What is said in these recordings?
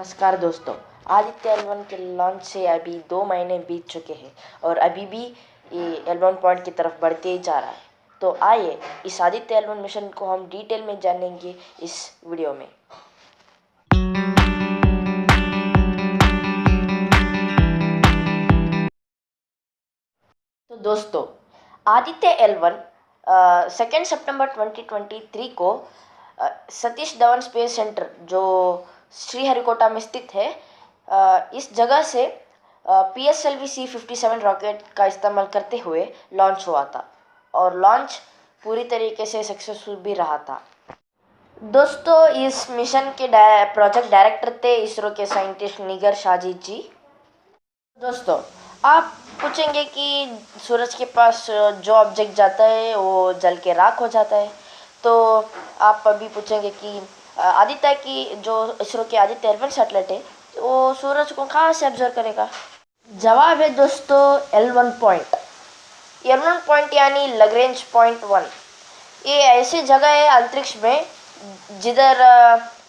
नमस्कार दोस्तों। आदित्य L1 के लॉन्च से अभी 2 महीने बीत चुके हैं और अभी भी ये L1 पॉइंट की तरफ बढ़ते ही जा रहा है। तो आइए इस आदित्य L1 मिशन को हम डिटेल में जानेंगे इस वीडियो में। तो दोस्तों, आदित्य L1 2 सितंबर 2023 को सतीश धवन स्पेस सेंटर जो श्रीहरिकोटा में स्थित है, इस जगह से PSLV C-57 रॉकेट का इस्तेमाल करते हुए लॉन्च हुआ था और लॉन्च पूरी तरीके से सक्सेसफुल भी रहा था। दोस्तों, इस मिशन के प्रोजेक्ट डायरेक्टर थे इसरो के साइंटिस्ट निगर शाहजीत जी। दोस्तों, आप पूछेंगे कि सूरज के पास जो ऑब्जेक्ट जाता है वो जल के राख हो जाता है, तो आप अभी पूछेंगे कि आदित्य की जो इसरो के आदित्य L1 सैटेलाइट है वो सूरज को कहाँ से ऑब्जर्व करेगा। जवाब है दोस्तों L1 पॉइंट। L1 पॉइंट यानी लैग्रेंज पॉइंट 1। ये ऐसी जगह है अंतरिक्ष में जिधर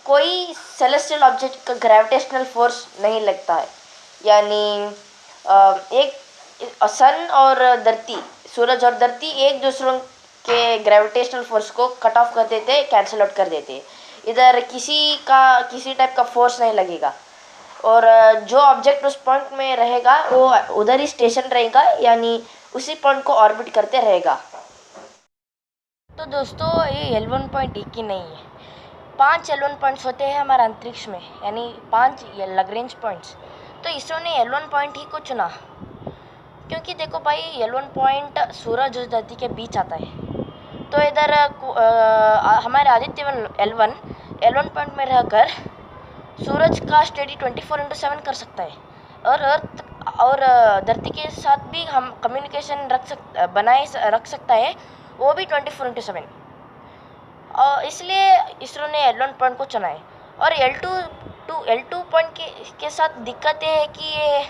कोई सेलेस्टियल ऑब्जेक्ट का ग्रेविटेशनल फोर्स नहीं लगता है। यानी एक सन और धरती, सूरज और धरती एक दूसरों के ग्रेविटेशनल फोर्स को कट ऑफ कर देते, कैंसिल आउट कर देते। इधर किसी टाइप का फोर्स नहीं लगेगा और जो ऑब्जेक्ट उस पॉइंट में रहेगा वो उधर ही स्टेशन रहेगा, यानी उसी पॉइंट को ऑर्बिट करते रहेगा। तो दोस्तों, ये L1 पॉइंट एक ही नहीं है, 5 L1 पॉइंट्स होते हैं हमारे अंतरिक्ष में, यानी 5 लैग्रेंज पॉइंट्स। तो इसरो ने L1 पॉइंट ही को चुना क्योंकि देखो भाई, L1 पॉइंट सूरज और धरती के बीच आता है। तो इधर हमारे आदित्य L1 पॉइंट में रहकर सूरज का स्टडी 24/7 कर सकता है और अर्थ और धरती के साथ भी हम कम्युनिकेशन रख सकता है, वो भी 24/7। और इसलिए इसरो ने L1 पॉइंट को चुना है। और L2 पॉइंट के साथ दिक्कत ये है कि ये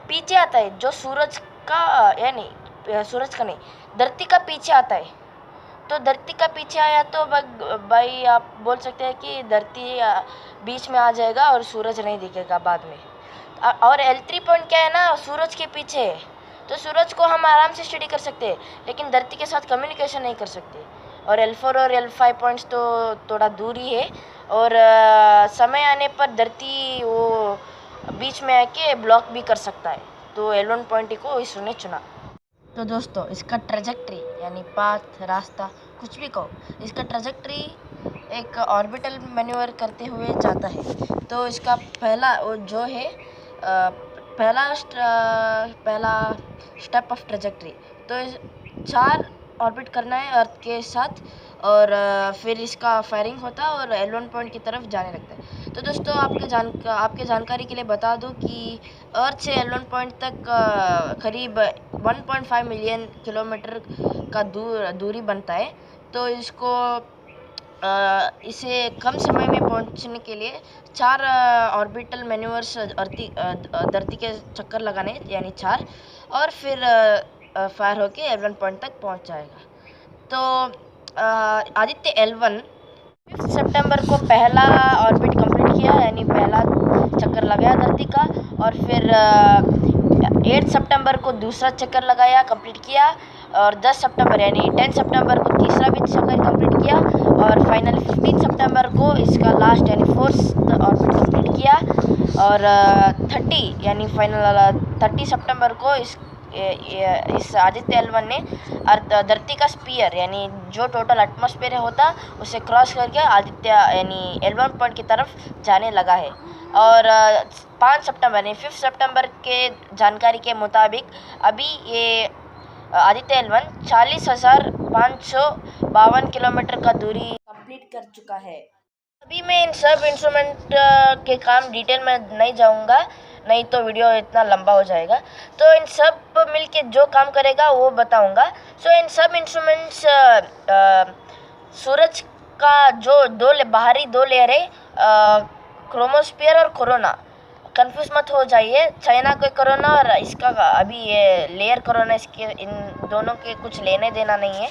पीछे आता है, जो सूरज का यानी सूरज का नहीं, धरती का पीछे आता है। तो धरती का पीछे आया तो भाई आप बोल सकते हैं कि धरती बीच में आ जाएगा और सूरज नहीं दिखेगा बाद में। और L3 पॉइंट क्या है ना, सूरज के पीछे है, तो सूरज को हम आराम से स्टडी कर सकते हैं लेकिन धरती के साथ कम्युनिकेशन नहीं कर सकते। और L4 और L5 पॉइंट्स तो थोड़ा दूर ही है और समय आने पर धरती वो बीच में आके ब्लॉक भी कर सकता है। तो L1 पॉइंट को इसरो ने चुना। तो दोस्तों, इसका ट्रेजेक्ट्री यानी पाथ, रास्ता, कुछ भी कहो, इसका ट्रेजेक्ट्री एक ऑर्बिटल मैन्यूवर करते हुए जाता है। तो इसका पहला जो है पहला स्टेप ऑफ ट्रेजेक्ट्री, तो 4 ऑर्बिट करना है अर्थ के साथ और फिर इसका फायरिंग होता है और L1 पॉइंट की तरफ जाने लगता है। तो दोस्तों, आपके जानकारी के लिए बता दूं कि अर्थ से L1 पॉइंट तक करीब 1.5 मिलियन किलोमीटर का दूरी बनता है। तो इसे कम समय में पहुंचने के लिए 4 ऑर्बिटल मैन्यूवर्स धरती के चक्कर लगाने, यानी 4, और फिर फायर होके L1 पॉइंट तक पहुंच जाएगा। तो आदित्य L1 5 सितंबर को पहला ऑर्बिट कंप्लीट किया, यानी पहला चक्कर लगाया धरती का, और फिर 8 सितंबर को दूसरा चक्कर लगाया, कंप्लीट किया, और 10 सितंबर यानी 10 सितंबर को तीसरा भी चक्कर कंप्लीट किया, और फाइनल 15 सितंबर को इसका लास्ट यानी 4th ऑर्बिट कंप्लीट किया, और 30 यानी फाइनल 30 सितंबर को इस आदित्य L1 ने धरती का स्फीयर यानी जो टोटल एटमॉस्फेयर होता उसे क्रॉस करके आदित्य यानी L1 पॉइंट की तरफ जाने लगा है। और 5 सितंबर यानी 5 सितंबर के जानकारी के मुताबिक अभी ये आदित्य L1 40,552 किलोमीटर का दूरी कंप्लीट कर चुका है। अभी मैं इन सब इंस्ट्रूमेंट के काम डिटेल में नहीं जाऊंगा, नहीं तो वीडियो इतना लंबा हो जाएगा। तो इन सब मिलके जो काम करेगा वो बताऊंगा। सो इन सब इंस्ट्रूमेंट्स सूरज का जो बाहरी 2 लेयर है, क्रोमोस्फीयर और कोरोना, कंफ्यूज मत हो जाइए। चाइना का कोरोना और इसका अभी ये लेयर कोरोना, इसके इन दोनों के कुछ लेने देना नहीं है।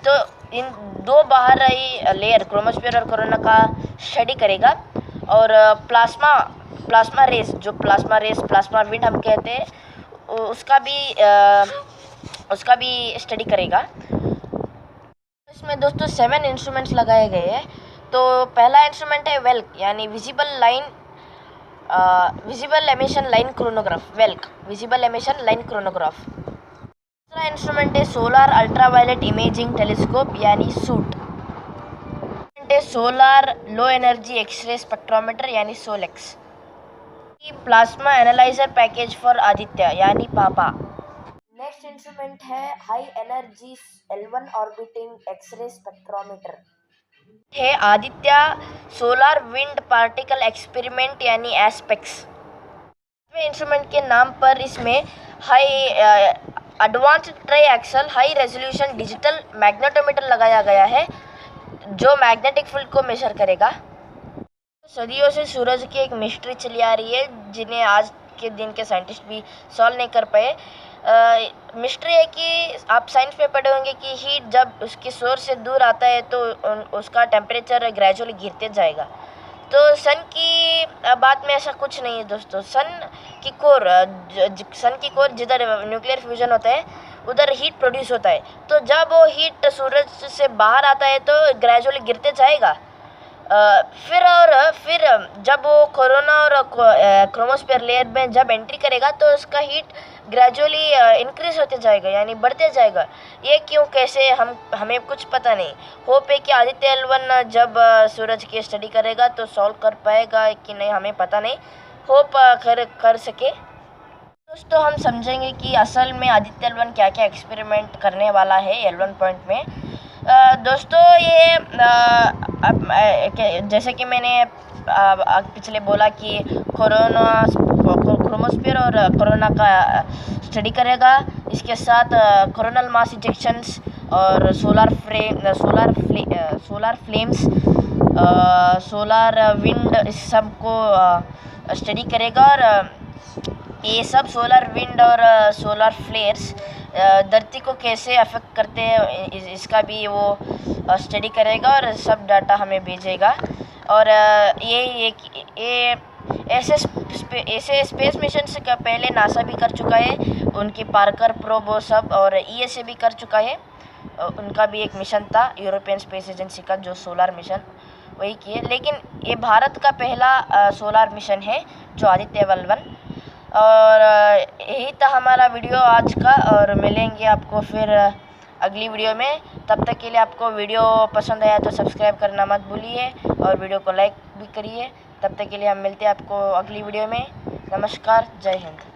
तो इन 2 बाहर आई लेयर क्रोमोस्फीयर और कोरोना का स्टडी करेगा और प्लाज्मा रेस, जो प्लाज्मा विंड हम कहते हैं, उसका भी स्टडी करेगा। इसमें दोस्तों 7 इंस्ट्रूमेंट्स लगाए गए हैं। तो पहला इंस्ट्रूमेंट है वेल्क, यानी visible emission line coronagraph, VELC visible emission line coronagraph. दूसरा इंस्ट्रूमेंट है सोलर अल्ट्रावायलेट इमेजिंग टेलीस्कोप, यानी SUIT. Solar low energy x-ray spectrometer, यानी SoLEXS. Plasma analyser package for Aditya, यानी पापा। नेक्स्ट इंस्ट्रूमेंट है high energy L1 orbiting x-ray spectrometer, है Aditya solar wind particle experiment, यानी ASPEX. Instrument के नाम पर इसमें high advanced tri axial high resolution digital magnetometer लगाया गया है, जो मैग्नेटिक फील्ड को मेजर करेगा। सदियों से सूरज की एक मिस्ट्री चली आ रही है, जिन्हें आज के दिन के साइंटिस्ट भी सॉल्व नहीं कर पाए। मिस्ट्री है कि आप साइंस में पढ़े होंगे कि हीट जब उसके सोर्स से दूर आता है तो उसका टेम्परेचर ग्रेजुअली गिरते जाएगा। तो सन की बात में ऐसा कुछ नहीं है दोस्तों। सन की कोर जिधर न्यूक्लियर फ्यूजन होता है उधर हीट प्रोड्यूस होता है। तो जब वो हीट सूरज से बाहर आता है तो ग्रेजुअली गिरते जाएगा। फिर जब वो कोरोना और क्रोमोस्फीयर लेयर में जब एंट्री करेगा तो उसका हीट ग्रेजुअली इंक्रीज होते जाएगा, यानी बढ़ते जाएगा। ये क्यों, कैसे, हमें कुछ पता नहीं। होप है कि आदित्य L1 जब सूरज की स्टडी करेगा तो सॉल्व कर पाएगा कि नहीं, हमें पता नहीं। होप कर सके। दोस्तों हम समझेंगे कि असल में आदित्य L1 क्या क्या एक्सपेरिमेंट करने वाला है L1 पॉइंट में। दोस्तों ये जैसे कि मैंने पिछले बोला कि क्रोमोस्फीयर और कोरोना का स्टडी करेगा। इसके साथ कोरोनल मास इजेक्शंस और सोलर फ्लेम्स, सोलर विंड, इस सब को स्टडी करेगा। और ये सब सोलर विंड और सोलर फ्लेयर्स धरती को कैसे अफेक्ट करते हैं, इसका भी वो स्टडी करेगा और सब डाटा हमें भेजेगा। और ये ऐसे स्पेस मिशन से पहले नासा भी कर चुका है, उनकी पार्कर प्रोब वो सब, और ESA भी कर चुका है। उनका भी एक मिशन था यूरोपियन स्पेस एजेंसी का, जो सोलर मिशन वही किए। लेकिन ये भारत का पहला सोलर मिशन है जो आदित्य L1। और यही था हमारा वीडियो आज का, और मिलेंगे आपको फिर अगली वीडियो में। तब तक के लिए आपको वीडियो पसंद आया तो सब्सक्राइब करना मत भूलिए और वीडियो को लाइक भी करिए। तब तक के लिए हम मिलते हैं आपको अगली वीडियो में। नमस्कार, जय हिंद।